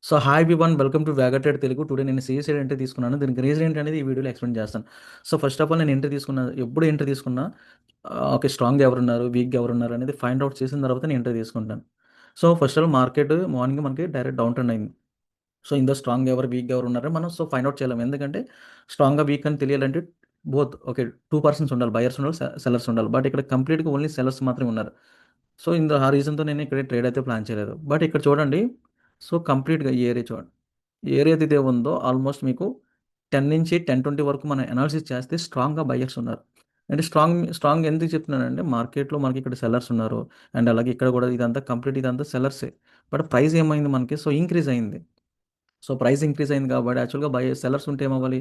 So hi everyone, welcome to వ్యాగటెడ్ Telugu. Today నేను CSI entry తీసుకున్నాను. దీనికి రీజన్ ఏంటనేది ఈ వీడియోలో ఎక్స్ప్లెయిన్ చేస్తాను. సో ఫస్ట్ ఆఫ్ ఆల్ నేను ఎంట్రీ తీసుకున్నా, ఎప్పుడు ఎంట్రీ తీసుకున్నా ఓకే, స్ట్రాంగ్ ఎవరున్నారు, వీక్ ఎవరున్నారు అనేది ఫైండ్ అవుట్ చేసిన తర్వాత నేను ఎంట్రీ తీసుకుంటాను. So first of all market morning మనకి డైరెక్ట్ డౌన్ టర్న్ అయింది. సో ఇందులో స్ట్రాంగ్ ఎవరు, వీక్ ఎవరు ఉన్నారో మనం సో ఫైండ్ అవుట్ చేయలేము. ఎందుకంటే స్ట్రాంగ్గా వీక్ అని తెలియాలంటే బోత్ ఓకే, టూ పర్సన్స్ ఉండాలి, బయర్స్ ఉండాలి, సెల్లర్స్ ఉండాలి. బట్ ఇక్కడ కంప్లీట్గా ఓన్లీ సెల్లర్స్ మాత్రమే ఉన్నారు. సో ఆ రీజన్తో నేను ఇక్కడ ట్రేడ్ అయితే ప్లాన్ చేయలేదు. బట్ ఇక్కడ చూడండి, సో కంప్లీట్గా ఈ ఏరియా చూడండి, ఏ ఏరియా అయితే ఉందో ఆల్మోస్ట్ మీకు 10 నుంచి 10-20 వరకు మనం అనాలిసిస్ చేస్తే స్ట్రాంగ్గా బయర్స్ ఉన్నారు. అంటే స్ట్రాంగ్ ఎందుకు చెప్తున్నానంటే మార్కెట్లో మనకి ఇక్కడ సెల్లర్స్ ఉన్నారు. అండ్ అలాగే ఇక్కడ కూడా ఇదంతా కంప్లీట్ ఇదంతా సెల్లర్సే. బట్ ప్రైస్ ఏమైంది మనకి, సో ఇంక్రీజ్ అయింది. సో ప్రైస్ ఇంక్రీజ్ అయింది కాబట్టి యాక్చువల్గా సెల్లర్స్ ఉంటే ఏమవ్వాలి,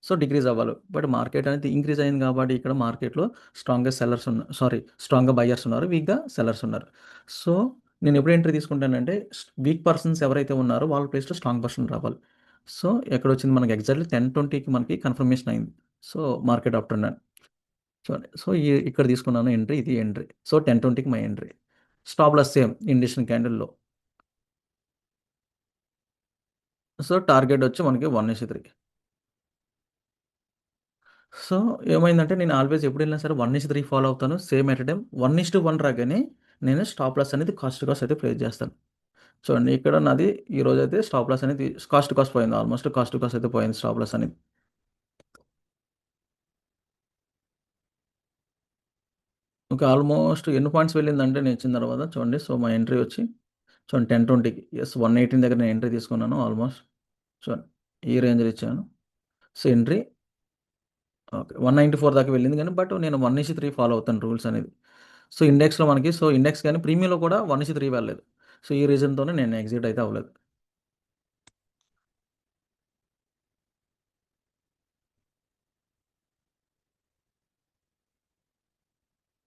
సో డిక్రీజ్ అవ్వాలి. బట్ మార్కెట్ అనేది ఇంక్రీజ్ అయింది కాబట్టి ఇక్కడ మార్కెట్లో స్ట్రాంగ్గా సెల్లర్స్ ఉన్నారు, సారీ స్ట్రాంగ్గా బయర్స్ ఉన్నారు, వీక్గా సెల్లర్స్ ఉన్నారు. సో నేను ఎప్పుడు ఎంట్రీ తీసుకుంటానంటే వీక్ పర్సన్స్ ఎవరైతే ఉన్నారో వాళ్ళ ప్లేస్లో స్ట్రాంగ్ పర్సన్ రావాలి. సో ఎక్కడ వచ్చింది మనకి ఎగ్జాక్ట్లీ 10:20కి మనకి కన్ఫర్మేషన్ అయింది. సో మార్కెట్ ఆఫ్టర్నూన్ చూడండి. సో ఇక్కడ తీసుకున్నాను ఎంట్రీ, ఇది ఎంట్రీ. సో 10:20కి my entry. Stop loss same Indian క్యాండిల్లో. సో టార్గెట్ వచ్చి మనకి 1:3. సో ఏమైందంటే నేను ఆల్వేస్ ఎప్పుడెళ్ళినా సరే 1:3 ఫాలో అవుతాను. సేమ్ ఎట్ ఎ టైమ్ 1:1 రాగానే నేను స్టాప్ లాస్ అనేది కాస్ట్ టు కాస్ట్ అయితే ప్లేస్ చేస్తాను. చూడండి ఇక్కడ నాది ఈరోజైతే స్టాప్ లాస్ అనేది కాస్ట్ టు కాస్ట్ పోయింది. ఆల్మోస్ట్ కాస్ట్ టు కాస్ట్ అయితే పోయింది స్టాప్ లాస్ అనేది. ఒక ఆల్మోస్ట్ ఎన్ని పాయింట్స్ వెళ్ళిందంటే నేను ఇచ్చిన తర్వాత చూడండి. సో మా ఎంట్రీ వచ్చి చూడండి 10:20కి ఎస్ 118 దగ్గర నేను ఎంట్రీ తీసుకున్నాను ఆల్మోస్ట్. చూడండి ఈ రేంజ్లో ఇచ్చాను. సో ఎంట్రీ ఓకే 194 దాకా వెళ్ళింది కానీ బట్ నేను 1:3 ఫాలో అవుతాను రూల్స్ అనేది. సో ఇండెక్స్లో మనకి, సో ఇండెక్స్ కానీ ప్రీమియంలో కూడా 1:3 వెళ్ళలేదు. సో ఈ రీజన్తోనే నేను ఎగ్జిట్ అయితే అవ్వలేదు.